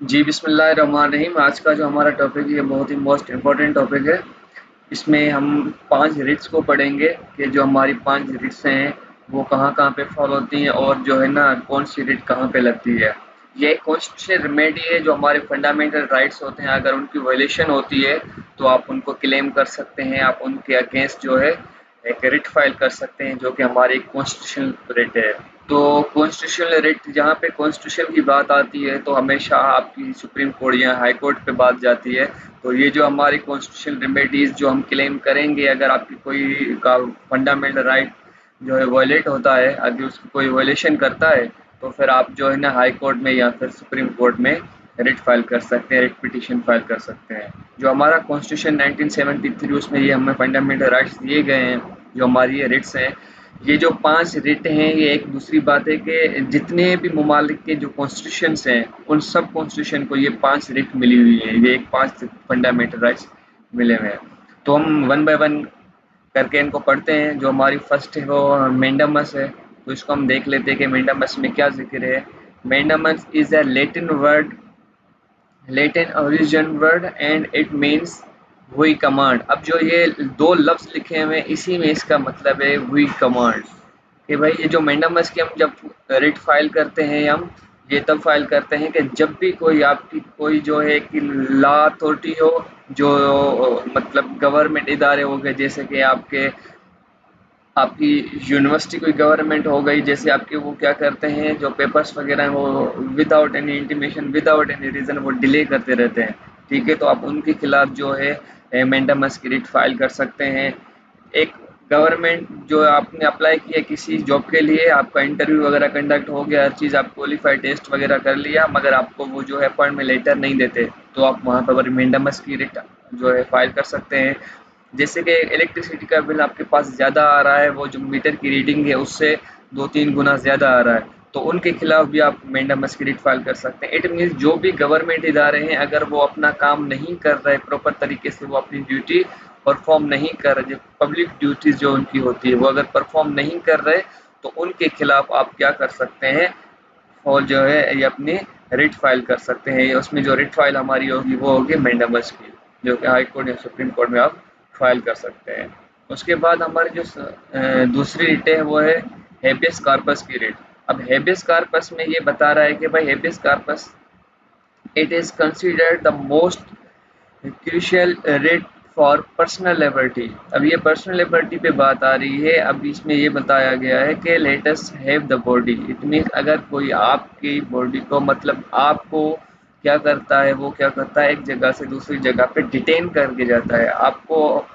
जी, बिस्मिल्लाहिर्रहमानिर्रहीम। आज का जो हमारा टॉपिक है ये बहुत ही मोस्ट इम्पोर्टेंट टॉपिक है। इसमें हम 5 रिट्स को पढ़ेंगे कि जो हमारी 5 रिट्स हैं वो कहाँ-कहाँ पे फॉलो होती हैं और जो है ना कौन-सी रिट कहाँ पे लगती है। ये एक कॉन्स्टिट्यूशनल रेमेडी है जो हमारे फंडामेंटल राइट्स होते हैं, अगर उनकी वायलेशन होती है तो आप उनको क्लेम कर सकते हैं, आप उनके अगेंस्ट जो है एक रिट फाइल कर सकते हैं जो कि हमारी कॉन्स्टिट्यूशनल रिट है। तो कॉन्स्टिट्यूशनल रिट जहाँ पे कॉन्स्टिट्यूशन की बात आती है तो हमेशा आपकी सुप्रीम कोर्ट या हाई कोर्ट पे बात जाती है। तो ये जो हमारी कॉन्स्टिट्यूशनल रेमेडीज जो हम क्लेम करेंगे, अगर आपकी कोई का फंडामेंटल राइट जो है वायलेट होता है, अगर उसकी कोई वायलेशन करता है तो फिर आप जो है ना हाई कोर्ट में या फिर सुप्रीम कोर्ट में रिट फाइल कर सकते हैं, रिट पिटीशन फाइल कर सकते हैं। जो हमारा कॉन्स्टिट्यूशन 1973 उसमें ये हमें फंडामेंटल राइट्स दिए गए हैं, जो हमारी ये रिट्स हैं। ये जो 5 रिट हैं, ये एक दूसरी बात है कि जितने भी ममालिक के जो कॉन्स्टिट्यूशंस हैं, उन सब कॉन्स्टिट्यूशन को ये 5 रिट मिली हुई है, ये एक 5 फंडामेंटल राइट्स मिले हुए हैं। तो हम वन बाय वन करके इनको पढ़ते हैं। जो हमारी फर्स्ट है वो मेंडामस है, तो इसको हम देख लेते हैं कि मेंडामस में क्या जिक्र है। Mandamus is a Latin origin word and it means we command. अब जो ये 2 लफ्ज़ लिखे हुए हैं इसी में इसका मतलब है वी कमांड, कि भाई ये जो मेंडामस की हम जब रिट फाइल करते हैं, हम ये तब फाइल करते हैं कि जब भी कोई आपकी कोई जो है कि लॉ अथॉरिटी हो, जो मतलब गवर्नमेंट इदारे हो गए, जैसे कि आपकी यूनिवर्सिटी कोई गवर्नमेंट हो गई, जैसे आपके वो क्या करते हैं जो पेपर्स वगैरह हैं वो without any intimation without any reason वो डिले करते रहते हैं। ठीक है, तो आप उनके खिलाफ जो है मेंडामस की रिट फाइल कर सकते हैं। एक गवर्नमेंट जो आपने अप्लाई किया किसी जॉब के लिए, आपका इंटरव्यू वगैरह कंडक्ट हो गया, हर चीज़ आप क्वालिफाई टेस्ट वगैरह कर लिया, मगर आपको वो जो है अपॉइंटमेंट लेटर नहीं देते, तो आप वहाँ पर मेंडामस की रिट जो है फाइल कर सकते हैं। जैसे कि इलेक्ट्रिसिटी का बिल आपके पास ज़्यादा आ रहा है, वो जो मीटर की रीडिंग है उससे 2-3 गुना ज़्यादा आ रहा है, तो उनके खिलाफ भी आप मेंडामस की रिट फाइल कर सकते हैं। इट मीन्स जो भी गवर्नमेंट इदारे हैं, अगर वो अपना काम नहीं कर रहे प्रॉपर तरीके से, वो अपनी ड्यूटी परफॉर्म नहीं कर रहे, जो पब्लिक ड्यूटीज़ जो उनकी होती है वो अगर परफॉर्म नहीं कर रहे, तो उनके खिलाफ आप क्या कर सकते हैं, और जो है ये अपनी रिट फाइल कर सकते हैं। उसमें जो रिट फाइल हमारी होगी वो होगी मेंडामस की, जो कि हाई कोर्ट या सुप्रीम कोर्ट में आप फाइल कर सकते हैं। उसके बाद हमारी जो दूसरी रिट है वो है हेबियस कॉर्पस की रिट। अब हेबियस कॉर्पस में ये बता रहा है कि भाई habeas corpus it is considered the most crucial writ for personal liberty. अब ये पर्सनल लिबर्टी पे बात आ रही है। अब इसमें ये बताया गया है कि let us have the body. It means अगर कोई आपकी बॉडी को, मतलब आपको क्या करता है, वो क्या करता है एक जगह से दूसरी जगह पे डिटेन करके जाता है, आपको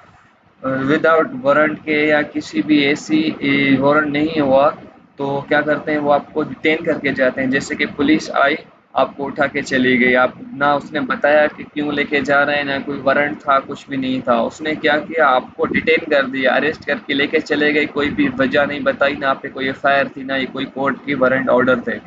विदाउट वारंट के या किसी भी ऐसी वारंट नहीं हुआ तो क्या करते हैं वो आपको डिटेन करके जाते हैं। जैसे कि पुलिस आई, आपको उठा के चली गई, आप ना उसने बताया कि क्यों लेके जा रहे हैं, ना कोई वारंट था, कुछ भी नहीं था, उसने क्या किया आपको डिटेन कर दिया, अरेस्ट करके लेके चले गए, कोई भी वजह नहीं बताई, ना आप पे कोई एफआईआर थी, ना ये कोई कोर्ट की वारंट ऑर्डर थे।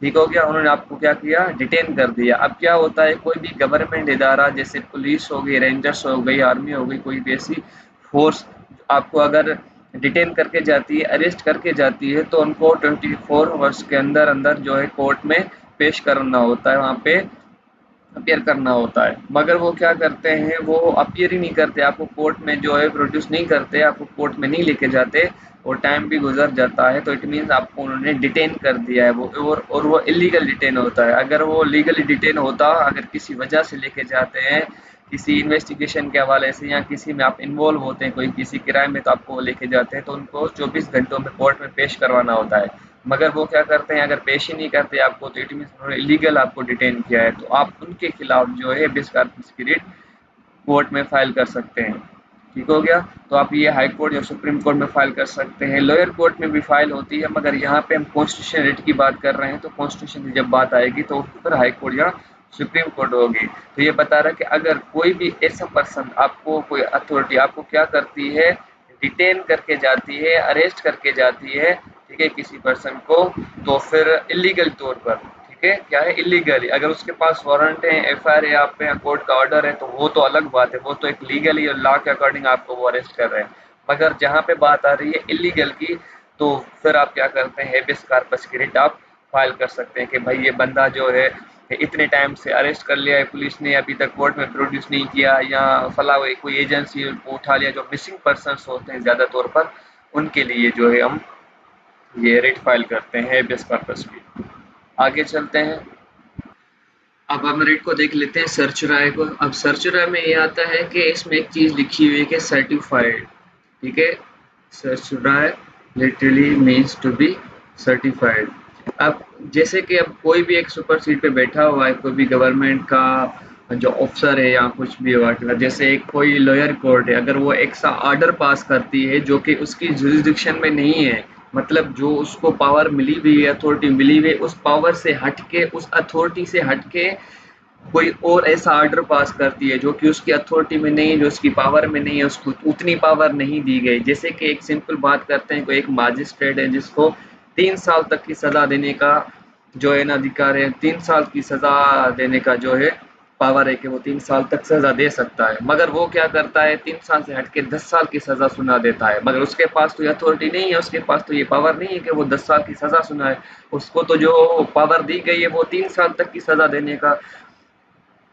ठीक हो गया, उन्होंने आपको क्या किया, डिटेन कर दिया। अब क्या होता है कोई भी गवर्नमेंट इदारा जैसे पुलिस हो गई, रेंजर्स हो गई, आर्मी हो गई, कोई भी ऐसी फोर्स आपको अगर डिटेन करके जाती है, अरेस्ट करके जाती है, तो उनको 24 आवर्स के अंदर अंदर जो है कोर्ट में पेश करना होता है, वहाँ पे अपीयर करना होता है। मगर वो क्या करते हैं, वो अपीयर ही नहीं करते, आपको कोर्ट में जो है प्रोड्यूस नहीं करते, आपको कोर्ट में नहीं लेके जाते, और टाइम भी गुजर जाता है, तो इट मीन्स आपको उन्होंने डिटेन कर दिया है वो, और वो इलीगल डिटेन होता है। अगर वो लीगली डिटेन होता, अगर किसी वजह से लेके जाते हैं, किसी इन्वेस्टिगेशन के हवाले से या किसी में आप इन्वॉल्व होते हैं कोई किसी क्राइम में, तो आपको वो लेके जाते हैं, तो उनको 24 घंटों में कोर्ट में पेश करवाना होता है। मगर वो क्या करते हैं, अगर पेश ही नहीं करते आपको, तो इट मीन्स उन्होंने इलीगल आपको डिटेन किया है, तो आप उनके खिलाफ जो है हेबियस कॉर्पस की रिट कोर्ट में फाइल कर सकते हैं। ठीक हो गया, तो आप ये हाई कोर्ट या सुप्रीम कोर्ट में फाइल कर सकते हैं, लोअर कोर्ट में भी फाइल होती है, मगर यहाँ पे हम कॉन्स्टिट्यूशन रिट की बात कर रहे हैं, तो कॉन्स्टिट्यूशन की जब बात आएगी तो फिर हाई कोर्ट या सुप्रीम कोर्ट होगी। तो ये बता रहा है कि अगर कोई भी ऐसा पर्सन, आपको कोई अथॉरिटी आपको क्या करती है, डिटेन करके जाती है, अरेस्ट करके जाती है, ठीक है, किसी पर्सन को, तो फिर इलीगल तौर पर, ठीक है, क्या है, इलीगली, अगर उसके पास वारंट है, एफआईआर है, आप पे कोर्ट का ऑर्डर है, तो वो तो अलग बात है, वो तो एक लीगली और लॉ के अकॉर्डिंग आपको वो अरेस्ट कर रहे हैं। मगर जहाँ पे बात आ रही है इलीगल की, तो फिर आप क्या करते हैं, हेबियस कॉर्पस की रिट आप फाइल कर सकते हैं कि भाई ये बंदा जो है इतने टाइम से अरेस्ट कर लिया है पुलिस ने, अभी तक कोर्ट में प्रोड्यूस नहीं किया, या फला कोई एजेंसी को उठा लिया। जो मिसिंग पर्सन्स होते हैं ज़्यादा तौर पर, उनके लिए जो है हम ये रिट फाइल करते हैं हेबियस कॉर्पस की। आगे चलते हैं। अब हम रिट को देख लेते हैं, सर्च राय को। अब सर्च राय में ये आता है कि इसमें एक चीज़ लिखी हुई है कि सर्टिफाइड, ठीक है। Certiorari literally means to be certified. अब जैसे कि अब कोई भी एक सुपर सीट पे बैठा हुआ है, कोई भी गवर्नमेंट का जो ऑफिसर है या कुछ भी हुआ, जैसे एक कोई लॉयर कोर्ट है, अगर वो एक सा ऑर्डर पास करती है जो कि उसकी जुरिसडिक्शन में नहीं है, मतलब जो उसको पावर मिली हुई है, अथॉरिटी मिली हुई है, उस पावर से हटके, उस अथॉरिटी से हटके कोई और ऐसा ऑर्डर पास करती है जो कि उसकी अथॉरिटी में नहीं है, जो उसकी पावर में नहीं है, उसको उतनी पावर नहीं दी गई। जैसे कि एक सिंपल बात करते हैं, कोई एक मजिस्ट्रेट है जिसको 3 साल तक की सज़ा देने का जो है ना अधिकार है, 3 साल की सज़ा देने का जो है पावर है कि वो 3 साल तक सज़ा दे सकता है, मगर वो क्या करता है 3 साल से हट के 10 साल की सज़ा सुना देता है। मगर उसके पास तो ये अथॉरिटी नहीं है, उसके पास तो ये पावर नहीं है कि वो 10 साल की सज़ा सुनाए। उसको तो जो पावर दी गई है वो 3 साल तक की सज़ा देने का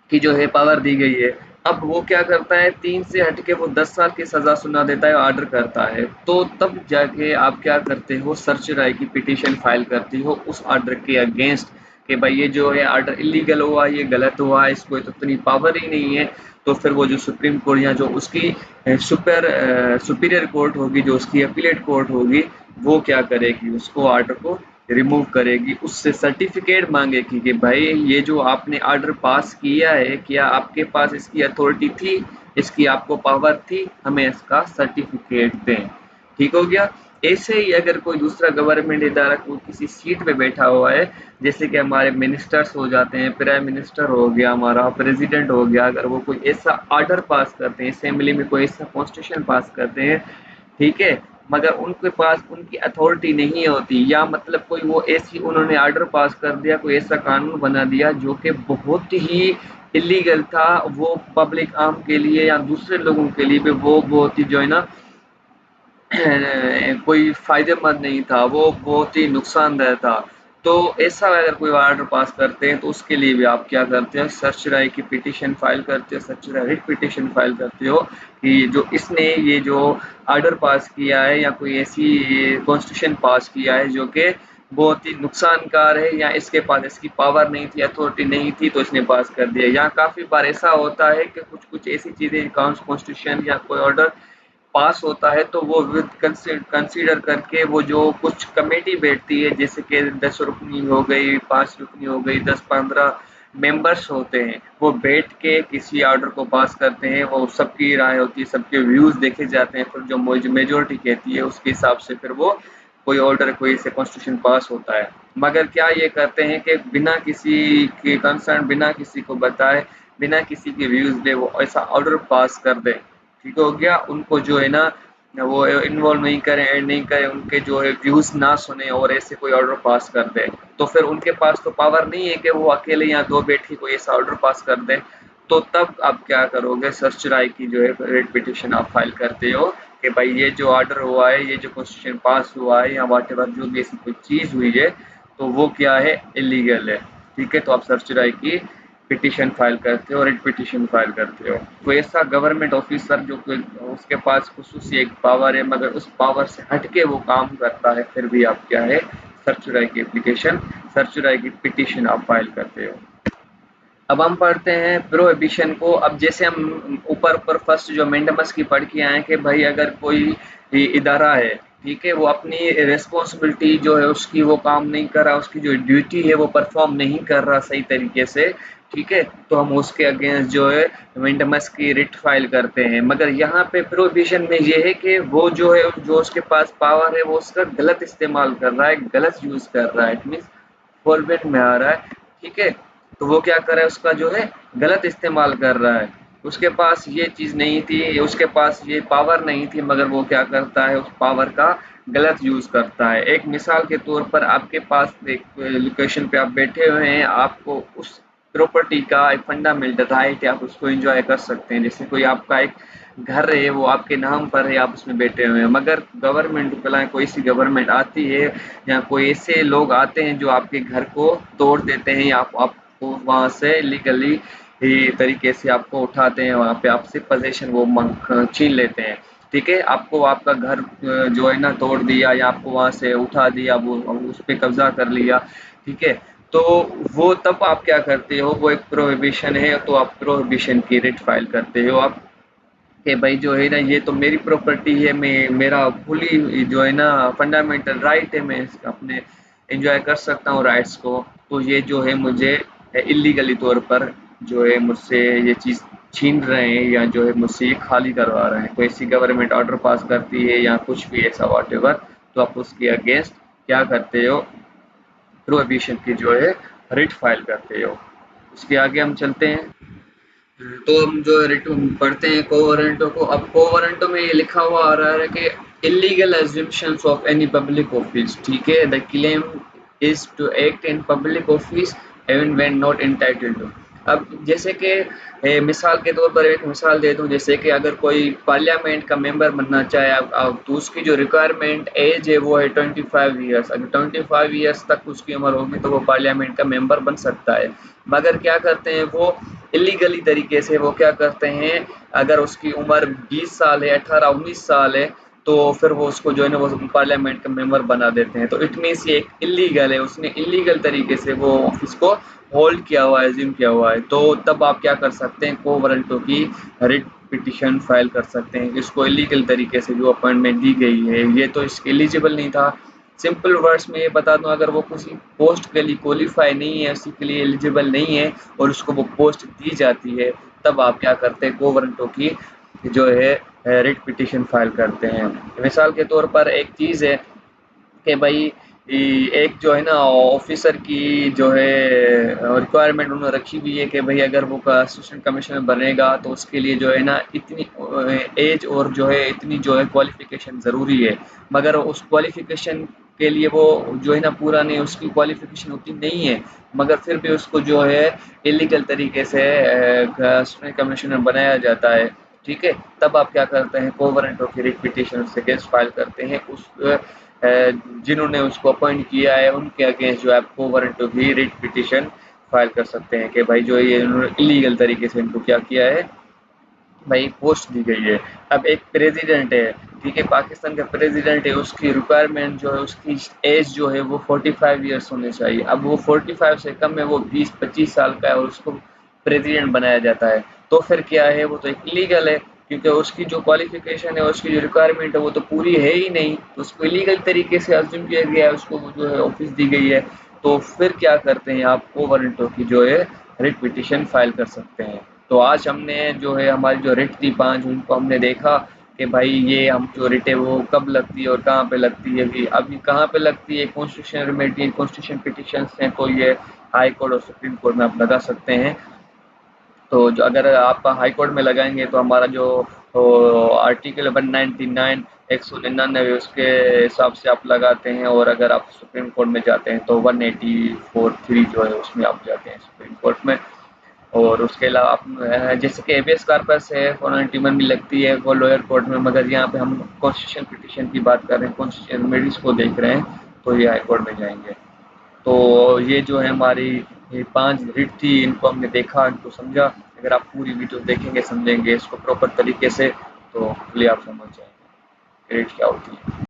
की जो है पावर दी गई है। अब वो क्या करता है, 3 से हट के वो 10 साल की सज़ा सुना देता है, ऑर्डर करता है। तो तब जाके आप क्या करते हो, सर्च राय की पिटीशन फाइल करती हो उस ऑर्डर के अगेंस्ट कि भाई ये जो है ऑर्डर इलीगल हुआ, ये गलत हुआ, इसको तो इतनी पावर ही नहीं है। तो फिर वो जो सुप्रीम कोर्ट या जो उसकी सुपीरियर कोर्ट होगी, जो उसकी अपीलेट कोर्ट होगी, वो क्या करेगी, उसको ऑर्डर को रिमूव करेगी, उससे सर्टिफिकेट मांगेगी कि भाई ये जो आपने ऑर्डर पास किया है, क्या आपके पास इसकी अथॉरिटी थी, इसकी आपको पावर थी, हमें इसका सर्टिफिकेट दें। ठीक हो गया। ऐसे ही अगर कोई दूसरा गवर्नमेंट इदारा कोई किसी सीट पे बैठा हुआ है, जैसे कि हमारे मिनिस्टर्स हो जाते हैं, प्राइम मिनिस्टर हो गया, हमारा प्रेसिडेंट हो गया, अगर वो कोई ऐसा ऑर्डर पास करते हैं, असेंबली में कोई ऐसा कॉन्स्टिट्यूशन पास करते हैं, ठीक है, मगर उनके पास उनकी अथॉरिटी नहीं होती, या मतलब कोई वो ऐसी उन्होंने ऑर्डर पास कर दिया, कोई ऐसा कानून बना दिया जो कि बहुत ही इलीगल था, वो पब्लिक आम के लिए या दूसरे लोगों के लिए भी वो बहुत ही जो है ना कोई फ़ायदेमंद नहीं था, वो बहुत ही नुकसानदेह था। तो ऐसा अगर कोई ऑर्डर पास करते हैं तो उसके लिए भी आप क्या करते हैं, सर्च राय की पिटीशन फाइल करते हो, सर्च राय रिट पिटीशन फाइल करते हो कि जो इसने ये जो ऑर्डर पास किया है या कोई ऐसी कॉन्स्टिट्यूशन पास किया है जो कि बहुत ही नुकसानकार है, या इसके पास इसकी पावर नहीं थी, अथॉरिटी नहीं थी, तो इसने पास कर दिया। या काफ़ी बार ऐसा होता है कि कुछ ऐसी चीज़ें कॉन्स्टिट्यूशन या कोई ऑर्डर पास होता है तो वो विद कंसीडर करके वो जो कुछ कमेटी बैठती है, जैसे कि 10 रुकनी हो गई, 5 रुकनी हो गई, 10-15 मेंबर्स होते हैं, वो बैठ के किसी ऑर्डर को पास करते हैं, वो सबकी राय होती है, सबके व्यूज़ देखे जाते हैं, फिर जो मेजोरिटी कहती है उसके हिसाब से फिर वो कोई ऑर्डर, कोई से कॉन्स्टिट्यूशन पास होता है। मगर क्या ये करते हैं कि बिना किसी के कंसर्न, बिना किसी को बताए, बिना किसी के व्यूज़ ले वो ऐसा ऑर्डर पास कर दें, ठीक हो गया। उनको जो है ना वो इन्वॉल्व नहीं करें, ऐड नहीं करें, उनके जो है व्यूज़ ना सुने और ऐसे कोई ऑर्डर पास कर दें, तो फिर उनके पास तो पावर नहीं है कि वो अकेले यहाँ 2 बैठ के कोई ऐसा ऑर्डर पास कर दें। तो तब आप क्या करोगे, सर्च राय की जो है रिट पिटीशन आप फाइल करते हो कि भाई ये जो ऑर्डर हुआ है, ये जो कॉन्स्टिट्यूशन पास हुआ है, या व्हाटएवर जो भी ऐसी कोई चीज़ हुई है, तो वो क्या है, इलीगल है। ठीक है, तो आप सर्च राय की पिटीशन फाइल करते हो और रिट पिटीशन फाइल करते हो। कोई ऐसा गवर्नमेंट ऑफिसर जो कोई उसके पास खुसूसी एक पावर है, मगर उस पावर से हटके वो काम करता है, फिर भी आप क्या है, सर्च राय की एप्लीकेशन, सर्च राय की पिटीशन आप फाइल करते हो। अब हम पढ़ते हैं प्रोहिबिशन को। अब जैसे हम ऊपर ऊपर फर्स्ट जो मेंडेमस की पढ़ के आए कि भाई अगर कोई इदारा है, ठीक है, वो अपनी रिस्पॉन्सिबिलिटी जो है उसकी वो काम नहीं कर रहा, उसकी जो ड्यूटी है वो परफॉर्म नहीं कर रहा सही तरीके से, ठीक है, तो हम उसके अगेंस्ट जो है मेंडेमस की रिट फाइल करते हैं। मगर यहाँ पे प्रोहिबिशन में ये है कि वो जो है, जो उसके पास पावर है वो उसका गलत इस्तेमाल कर रहा है, गलत यूज़ कर रहा है, इट मीन्स फॉरबिट में आ रहा है, ठीक है। तो वो क्या कर रहा है, उसका जो है गलत इस्तेमाल कर रहा है। उसके पास ये चीज़ नहीं थी, उसके पास ये पावर नहीं थी, मगर वो क्या करता है, उस पावर का गलत यूज़ करता है। एक मिसाल के तौर पर आपके पास एक लोकेशन पे आप बैठे हुए हैं, आपको उस प्रॉपर्टी का एक फंडामेंटल राइट है, आप उसको एंजॉय कर सकते हैं। जैसे कोई आपका एक घर है, वो आपके नाम पर है, आप उसमें बैठे हुए हैं, मगर गवर्नमेंट को कोई सी गवर्नमेंट आती है या कोई ऐसे लोग आते हैं जो आपके घर को तोड़ देते हैं या आपको वो वहाँ से लीगली तरीके से आपको उठाते हैं, वहाँ पे आपसे पोजीशन वो छीन लेते हैं। ठीक है, आपको आपका घर जो है ना तोड़ दिया या आपको वहाँ से उठा दिया, वो उस पे कब्जा कर लिया। ठीक है, तो वो तब आप क्या करते हो, वो एक प्रोहिबिशन है, तो आप प्रोहिबिशन की रिट फाइल करते हो आप कि भाई जो है ना ये तो मेरी प्रॉपर्टी है, मैं मेरा फुली जो है ना फंडामेंटल राइट है, मैं अपने एंजॉय कर सकता हूँ राइट्स को। तो ये जो है मुझे इलीगली तौर पर जो है मुझसे ये चीज़ छीन रहे हैं या जो है मुझसे ये खाली करवा रहे हैं। कोई ऐसी गवर्नमेंट ऑर्डर पास करती है या कुछ भी ऐसा व्हाटएवर, तो आप उसके अगेंस्ट क्या करते हो, प्रोहिबिशन की जो है रिट फाइल करते हो। उसके आगे हम चलते हैं। तो हम जो रिटर्न पढ़ते हैं कोवरेंटो को। अब कोवरेंटो में ये लिखा हुआ आ रहा है कि illegal assumptions of any public office. ठीक है, the claim is to act in public office even when not entitled to. अब जैसे कि मिसाल के तौर पर एक मिसाल दे दूं, जैसे कि अगर कोई पार्लियामेंट का मेंबर बनना चाहे अब तो उसकी जो रिक्वायरमेंट एज है वो है 25 ईयर्स। अगर 25 ईयर्स तक उसकी उम्र होगी तो वो पार्लियामेंट का मेंबर बन सकता है। मगर क्या करते हैं वो इलीगली तरीके से, वो क्या करते हैं, अगर उसकी उम्र 20 साल है, 18-19 साल है, तो फिर वो उसको जो है ना वो पार्लियामेंट का मेंबर बना देते हैं। तो इट मीन्स ये एक इलीगल है, उसने इलीगल तरीके से वो ऑफिस को होल्ड किया हुआ है, एज्यूम किया हुआ है। तो तब आप क्या कर सकते हैं, को वारंटो की रिट पिटिशन फाइल कर सकते हैं। इसको इलीगल तरीके से जो अपॉइंटमेंट दी गई है, ये तो इसके एलिजिबल नहीं था। सिंपल वर्ड्स में ये बता दूं, अगर वो किसी पोस्ट के लिए क्वालिफाई नहीं है, उसी के लिए एलिजिबल नहीं है और उसको वो पोस्ट दी जाती है, तब आप क्या करते हैं, को वारंटो की जो है रिट पिटिशन फाइल करते हैं। मिसाल के तौर पर एक चीज़ है कि भाई एक जो है ना ऑफिसर की जो है रिक्वायरमेंट उन्होंने रखी हुई है कि भाई अगर वो असिस्टेंट कमिश्नर बनेगा तो उसके लिए जो है ना इतनी एज और जो है इतनी जो है क्वालिफिकेशन ज़रूरी है। मगर उस क्वालिफिकेशन के लिए वो जो है ना पूरा नहीं, उसकी क्वालिफिकेशन उतनी नहीं है, मगर फिर भी उसको जो है इलीगल तरीके से असिस्टेंट कमिश्नर बनाया जाता है। ठीक है, तब आप क्या करते हैं, को वारंटो की रिट पिटिशन उससे अगेंस्ट फाइल करते हैं। उस जिन्होंने उसको अपॉइंट किया है उनके अगेंस्ट जो है आपको वारंटो की रिट पिटिशन फाइल कर सकते हैं कि भाई जो ये इन्होंने इलीगल तरीके से इनको क्या किया है, भाई पोस्ट दी गई है। अब एक प्रेसिडेंट है, ठीक है, पाकिस्तान का प्रेसिडेंट है, उसकी रिक्वायरमेंट जो है उसकी एज जो है वो 45 ईयर्स होनी चाहिए। अब वो 45 से कम है, वो 20-25 साल का है और उसको प्रेसिडेंट बनाया जाता है। तो फिर क्या है, वो तो एक इलीगल है, क्योंकि उसकी जो क्वालिफिकेशन है, उसकी जो रिक्वायरमेंट है वो तो पूरी है ही नहीं, तो उसको इलीगल तरीके से अज्यूम किया गया है, उसको जो है ऑफिस दी गई है। तो फिर क्या करते हैं आप, को वारंटो की जो है रिट पिटिशन फाइल कर सकते हैं। तो आज हमने जो है हमारी जो रिट थी 5, उनको हमने देखा कि भाई ये हम जो रिट है वो कब लगती है और कहाँ पे लगती है। अभी कहाँ पे लगती है, कॉन्स्टिट्यूशन रेमेडी, कॉन्स्टिट्यूशन पिटिशंस हैं, तो ये हाई कोर्ट और सुप्रीम कोर्ट में आप लगा सकते हैं। तो जो अगर आप हाई कोर्ट में लगाएंगे तो हमारा जो आर्टिकल 199 199 उसके हिसाब से आप लगाते हैं, और अगर आप सुप्रीम कोर्ट में जाते हैं तो 184(3) जो है उसमें आप जाते हैं सुप्रीम कोर्ट में। और उसके अलावा आप जैसे कि हेबियस कॉर्पस है 491 भी लगती है वो लोअर कोर्ट में, मगर यहाँ पे हम कॉन्स्टिट्यूशन पिटिशन की बात कर रहे हैं, कॉन्स्टिट्यूशन रेमेडीज को देख रहे हैं, तो ये हाई कोर्ट में जाएंगे। तो ये जो है हमारी ये 5 रिट थी, इनको हमने देखा, इनको समझा। अगर आप पूरी वीडियो देखेंगे, समझेंगे इसको प्रॉपर तरीके से, तो होपफुली आप समझ जाएंगे रिट क्या होती है।